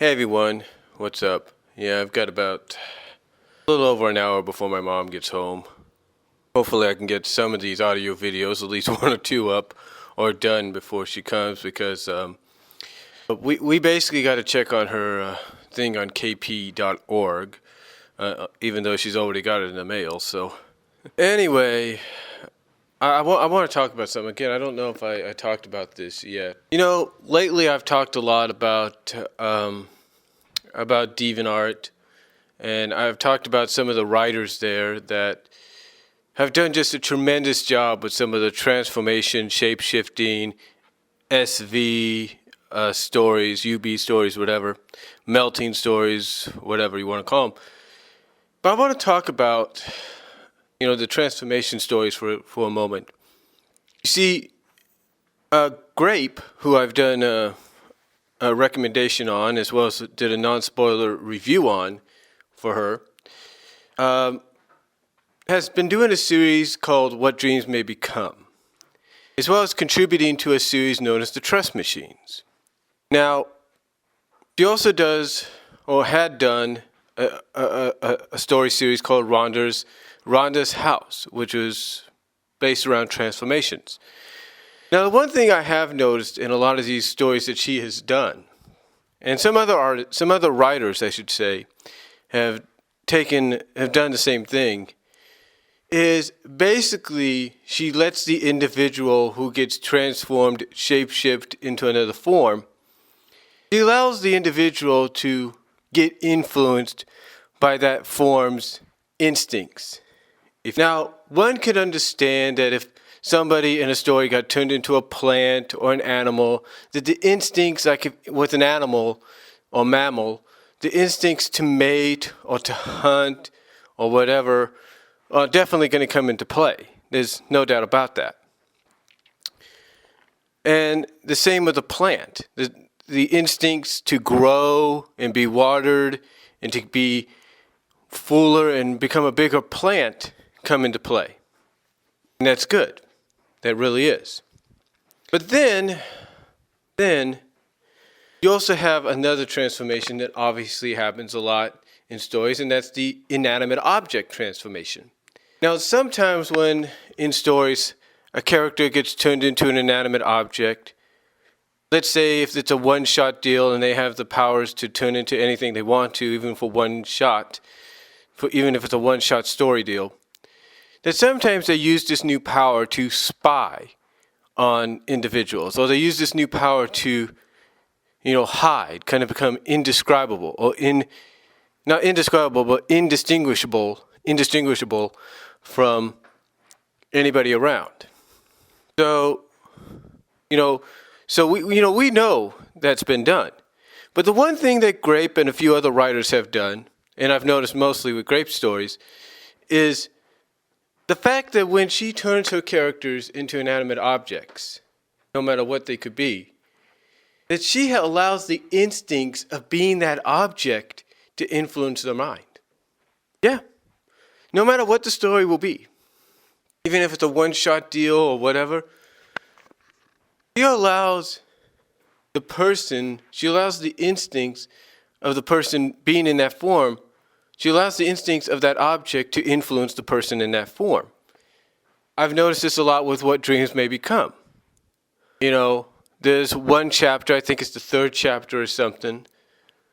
Hey everyone, what's up? Yeah, I've got about a little over an hour before my mom gets home. Hopefully I can get some of these audio videos, at least one or two up or done before she comes because we basically got to check on her thing on kp.org, even though she's already got it in the mail. So anyway, I want to talk about something. Again, I don't know if I talked about this yet. You know, lately I've talked a lot about DeviantArt, and I've talked about some of the writers there that have done just a tremendous job with some of the transformation, shape-shifting, SV stories, UB stories, whatever, melting stories, whatever you want to call them. But I want to talk about, the transformation stories for a moment. You see, Grape, who I've done a recommendation on, as well as did a non-spoiler review on for her, has been doing a series called What Dreams May Become, as well as contributing to a series known as The Trust Machines. Now, she also does, or had done, a story series called Rhonda's House, which was based around transformations. Now, the one thing I have noticed in a lot of these stories that she has done, and some other writers, I should say, have done the same thing, is basically she lets the individual who gets transformed shape-shift into another form. She allows the individual to get influenced by that form's instincts. Now, one could understand that if somebody in a story got turned into a plant or an animal, that the instincts, like with an animal or mammal, the instincts to mate or to hunt or whatever are definitely going to come into play. There's no doubt about that. And the same with a plant. The instincts to grow and be watered and to be fuller and become a bigger plant come into play. And that's good. That really is. But then you also have another transformation that obviously happens a lot in stories, and that's the inanimate object transformation. Now, sometimes when in stories a character gets turned into an inanimate object, let's say if it's a one-shot deal and they have the powers to turn into anything they want to, even for one shot, even if it's a one-shot story deal, that sometimes they use this new power to spy on individuals, or they use this new power to, hide, kind of become indescribable, or not indescribable, but indistinguishable from anybody around. So, we know that's been done. But the one thing that Grape and a few other writers have done, and I've noticed mostly with Grape stories, is the fact that when she turns her characters into inanimate objects, no matter what they could be, that she allows the instincts of being that object to influence their mind. Yeah. No matter what the story will be, even if it's a one-shot deal or whatever, she allows the instincts of the person being in that form, she allows the instincts of that object to influence the person in that form. I've noticed this a lot with What Dreams May Become. There's one chapter, I think it's the third chapter or something,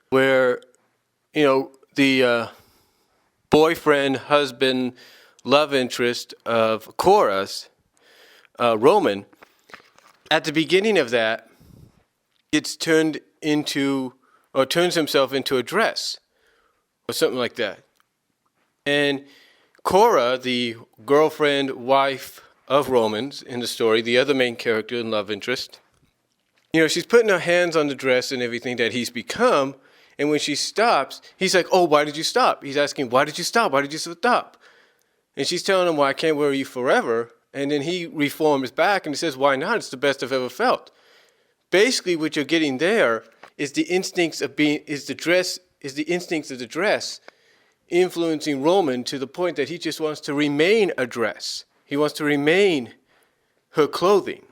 where, the boyfriend, husband, love interest of Chorus, Roman, at the beginning of that, gets turns himself into a dress, or something like that. And Cora, the girlfriend, wife of Roman's in the story, the other main character and love interest, she's putting her hands on the dress and everything that he's become, and when she stops, he's like, oh, why did you stop? He's asking, why did you stop? Why did you stop? And she's telling him, well, I can't wear you forever. And then he reforms back and he says, why not? It's the best I've ever felt. Basically, what you're getting there is the instincts of the instincts of the dress influencing Roman to the point that he just wants to remain a dress. He wants to remain her clothing.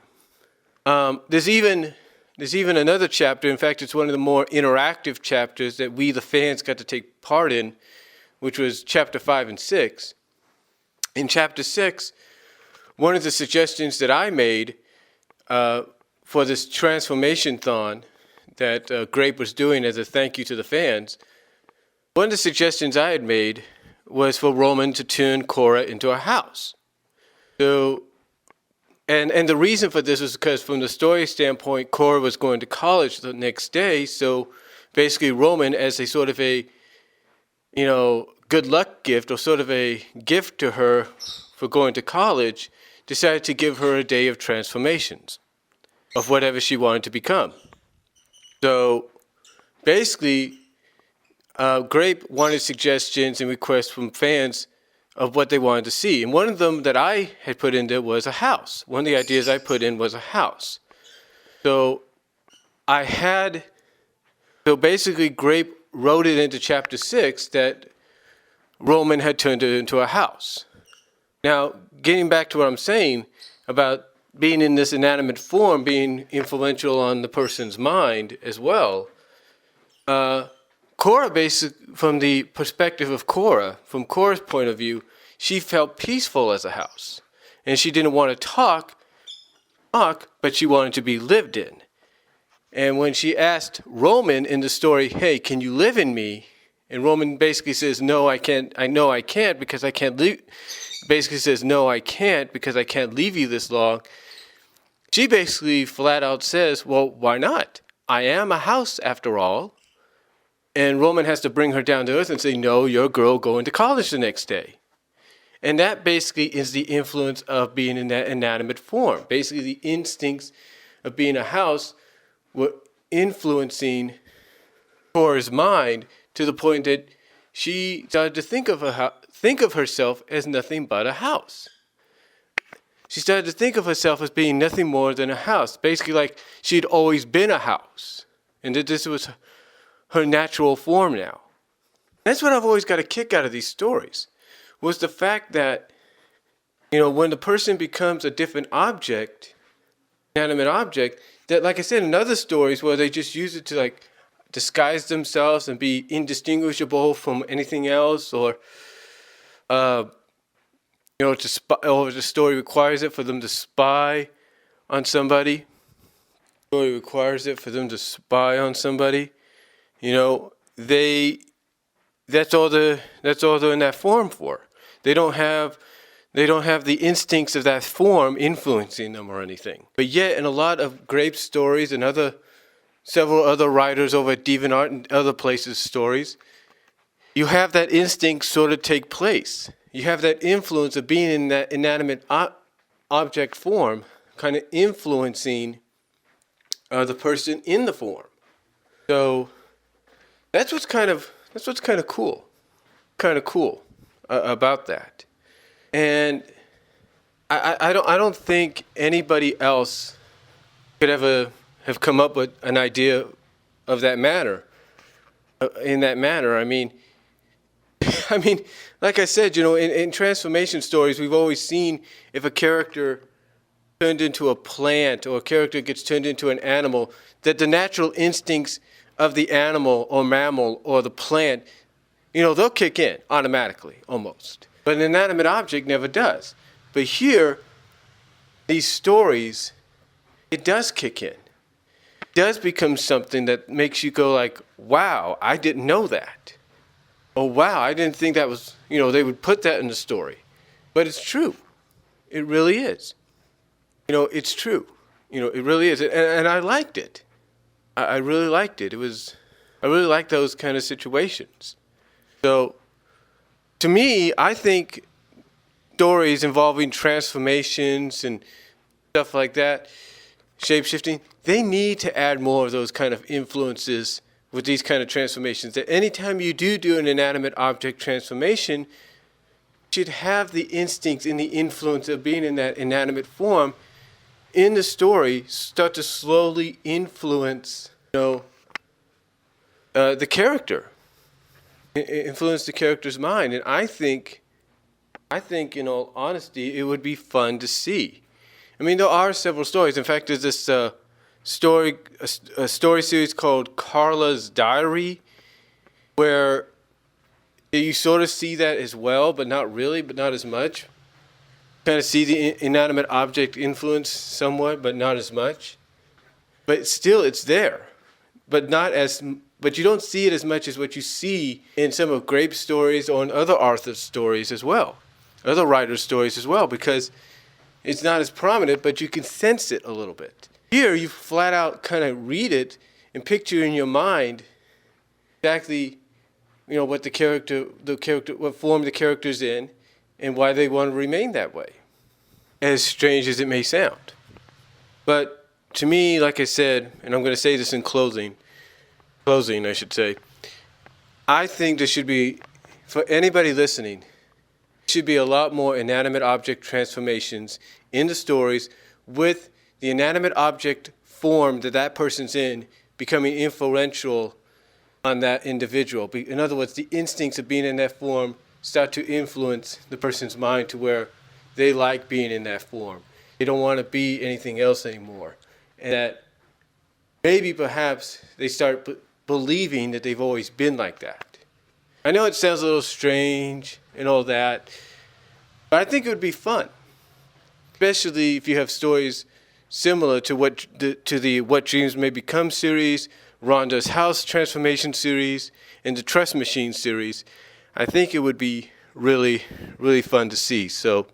There's even there's even another chapter. In fact, it's one of the more interactive chapters that we, the fans, got to take part in, which was chapter 5 and 6. In chapter 6, one of the suggestions that I made for this transformation-thon that Grape was doing as a thank you to the fans, one of the suggestions I had made was for Roman to turn Cora into a house. So, and the reason for this was because from the story standpoint, Cora was going to college the next day, so basically Roman, as a sort of a, good luck gift or sort of a gift to her for going to college, decided to give her a day of transformations of whatever she wanted to become. So basically, Grape wanted suggestions and requests from fans of what they wanted to see. And one of them that I had put in there was a house. One of the ideas I put in was a house. So basically Grape wrote it into chapter 6 that Roman had turned it into a house. Now, getting back to what I'm saying about being in this inanimate form, being influential on the person's mind as well, Cora, basically, from the perspective of Cora, from Cora's point of view, she felt peaceful as a house. And she didn't want to talk, but she wanted to be lived in. And when she asked Roman in the story, hey, can you live in me? And Roman basically says, no, I can't. I know I can't because I can't leave. Basically says, no, I can't because I can't leave you this long. She basically flat out says, well, why not? I am a house after all. And Roman has to bring her down to earth and say, no, you're a girl going to college the next day. And that basically is the influence of being in that inanimate form. Basically, the instincts of being a house were influencing Cora's mind to the point that she started to think of herself as nothing but a house. She started to think of herself as being nothing more than a house. Basically, like she'd always been a house. And that this was her natural form now. That's what I've always got a kick out of these stories, was the fact that, when the person becomes a different object, inanimate object, that, like I said, in other stories where they just use it to, like, disguise themselves and be indistinguishable from anything else, or, or the story requires it for them to spy on somebody. The story requires it for them to spy on somebody. That's all they're in that form for. They don't have the instincts of that form influencing them or anything. But yet, in a lot of Grape's stories and several other writers over at DeviantArt and other places' stories, you have that instinct sort of take place. You have that influence of being in that inanimate object form, kind of influencing the person in the form. So that's what's kind of cool about that. And I don't think anybody else could ever have come up with an idea of that manner. In that manner, I mean, like I said, in transformation stories, we've always seen if a character turned into a plant or a character gets turned into an animal, that the natural instincts of the animal or mammal or the plant, they'll kick in automatically, almost. But an inanimate object never does. But here, these stories, it does kick in. It does become something that makes you go like, wow, I didn't know that. Oh, wow, I didn't think that was, they would put that in the story. But it's true. It really is. It's true. It really is. And I liked it. I really liked it. I really liked those kind of situations. So, to me, I think stories involving transformations and stuff like that, shape-shifting, they need to add more of those kind of influences with these kind of transformations. That anytime you do an inanimate object transformation, you should have the instincts and the influence of being in that inanimate form in the story start to slowly influence, the character, influence the character's mind. And I think, in all honesty, it would be fun to see. I mean, there are several stories. In fact, there's this a story series called Carla's Diary, where you sort of see that as well, but not really, but not as much. Kind of see the inanimate object influence somewhat, but not as much. But still, it's there, but not as. But you don't see it as much as what you see in some of Grape's stories or in other authors' stories as well, other writers' stories as well, because it's not as prominent, but you can sense it a little bit. Here, you flat out kind of read it and picture in your mind exactly, what what form the character's in, and why they want to remain that way. As strange as it may sound, but to me, like I said, and I'm going to say this in closing, I should say, I think there should be, for anybody listening, should be a lot more inanimate object transformations in the stories, with the inanimate object form that person's in becoming influential on that individual. In other words, the instincts of being in that form start to influence the person's mind to where they like being in that form. They don't want to be anything else anymore. And that maybe perhaps they start believing that they've always been like that. I know it sounds a little strange and all that, but I think it would be fun, especially if you have stories similar to the What Dreams May Become series, Rhonda's House Transformation series, and the Trust Machine series. I think it would be really, really fun to see. So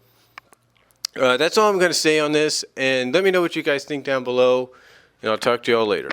that's all I'm going to say on this, and let me know what you guys think down below, and I'll talk to you all later.